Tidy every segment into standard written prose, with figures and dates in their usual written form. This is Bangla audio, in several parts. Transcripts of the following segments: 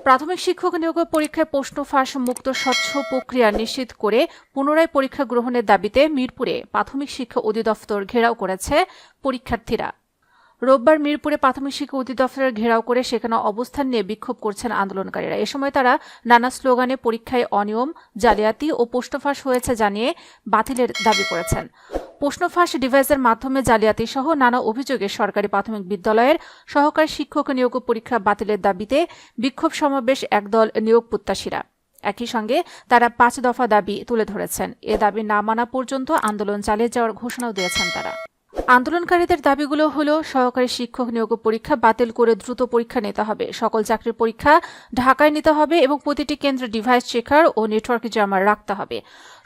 প্রাথমিক শিক্ষক নিয়োগ পরীক্ষায় প্রশ্ন ফাঁস মুক্ত স্বচ্ছ প্রক্রিয়া নিশ্চিত করে পুনরায় পরীক্ষা গ্রহণের দাবিতে মিরপুরে প্রাথমিক শিক্ষা অধিদপ্তর ঘেরাও করেছে পরীক্ষার্থীরা। রোববার মিরপুরে প্রাথমিক শিক্ষা অধিদপ্তরের ঘেরাও করে সেখানে অবস্থান নিয়ে বিক্ষোভ করছেন আন্দোলনকারীরা। এ সময় তারা নানা স্লোগানে পরীক্ষায় অনিয়ম, জালিয়াতি ও প্রশ্ন ফাঁস হয়েছে জানিয়ে বাতিলের দাবি করেছেন। প্রশ্ন ফাঁস ডিভাইসের মাধ্যমে জালিয়াতি সহ নানা অভিযোগে সরকারি প্রাথমিক বিদ্যালয়ের সহকারী শিক্ষক নিয়োগ পরীক্ষা বাতিলের দাবিতে বিক্ষোভ সমাবেশ একদল নিয়োগ প্রত্যাশীরা। একই সঙ্গে তারা 5 দফা দাবি তুলে ধরেছেন। এ দাবি না মানা পর্যন্ত আন্দোলন চালিয়ে যাওয়ার ঘোষণাও দিয়েছেন তারা। আন্দোলনকারীদের দাবিগুলো হলো সহকারী শিক্ষক নিয়োগ পরীক্ষা বাতিল করে দ্রুত পরীক্ষা নিতে হবে, সকল চাকরির পরীক্ষা ঢাকায় নিতে হবে এবং প্রতিটি কেন্দ্রে ডিভাইস চেকার ও নেটওয়ার্ক জামার রাখতে হবে।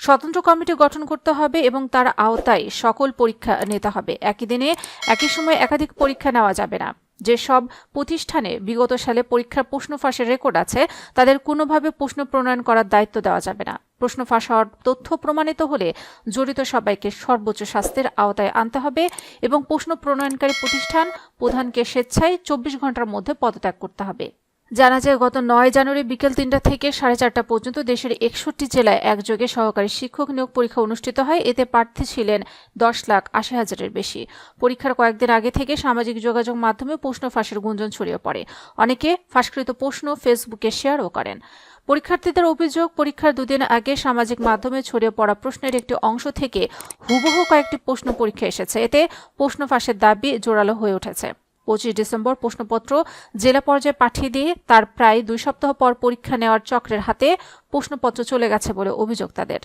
স্বতন্ত্র কমিটি গঠন করতে হবে এবং তার আওতায় সকল পরীক্ষা নিতে হবে। একই দিনে একই সময় একাধিক পরীক্ষা নেওয়া যাবে না। যেসব প্রতিষ্ঠানে বিগত সালে পরীক্ষার প্রশ্ন ফাঁসের রেকর্ড আছে তাদের কোনোভাবে প্রশ্ন প্রণয়ন করার দায়িত্ব দেওয়া যাবে না। প্রশ্ন ফাঁস হওয়ার তথ্য প্রমাণিত হলে জড়িত সবাইকে সর্বোচ্চ শাস্তির আওতায় আনতে হবে এবং প্রশ্ন প্রণয়নকারী প্রতিষ্ঠান প্রধানকে স্বেচ্ছায় 24 ঘন্টার মধ্যে পদত্যাগ করতে হবে। জানা যায়, গত 9 জানুয়ারি বিকেল 3টা থেকে 4:30 পর্যন্ত দেশের 61 জেলায় একযোগে সহকারী শিক্ষক নিয়োগ পরীক্ষা অনুষ্ঠিত হয়। এতে প্রার্থী ছিলেন 10,80,000-এর বেশি। পরীক্ষার কয়েকদিন আগে থেকে সামাজিক যোগাযোগ মাধ্যমে প্রশ্ন ফাঁসের গুঞ্জন ছড়িয়ে পড়ে। অনেকে ফাঁসকৃত প্রশ্ন ফেসবুকে শেয়ারও করেন। পরীক্ষার্থীদের অভিযোগ, পরীক্ষার 2 দিন আগে সামাজিক মাধ্যমে ছড়িয়ে পড়া প্রশ্নের একটি অংশ থেকে হুবহু কয়েকটি প্রশ্ন পরীক্ষা এসেছে। এতে প্রশ্ন ফাঁসের দাবি জোরালো হয়ে উঠেছে। 25 ডিসেম্বর প্রশ্নপত্র জেলা পর্যায়ে পাঠিয়ে দিয়ে তার প্রায় 2 সপ্তাহ পর পরীক্ষা নেওয়ার চক্রের হাতে প্রশ্নপত্র চলে গেছে বলে অভিযোগ তাদের।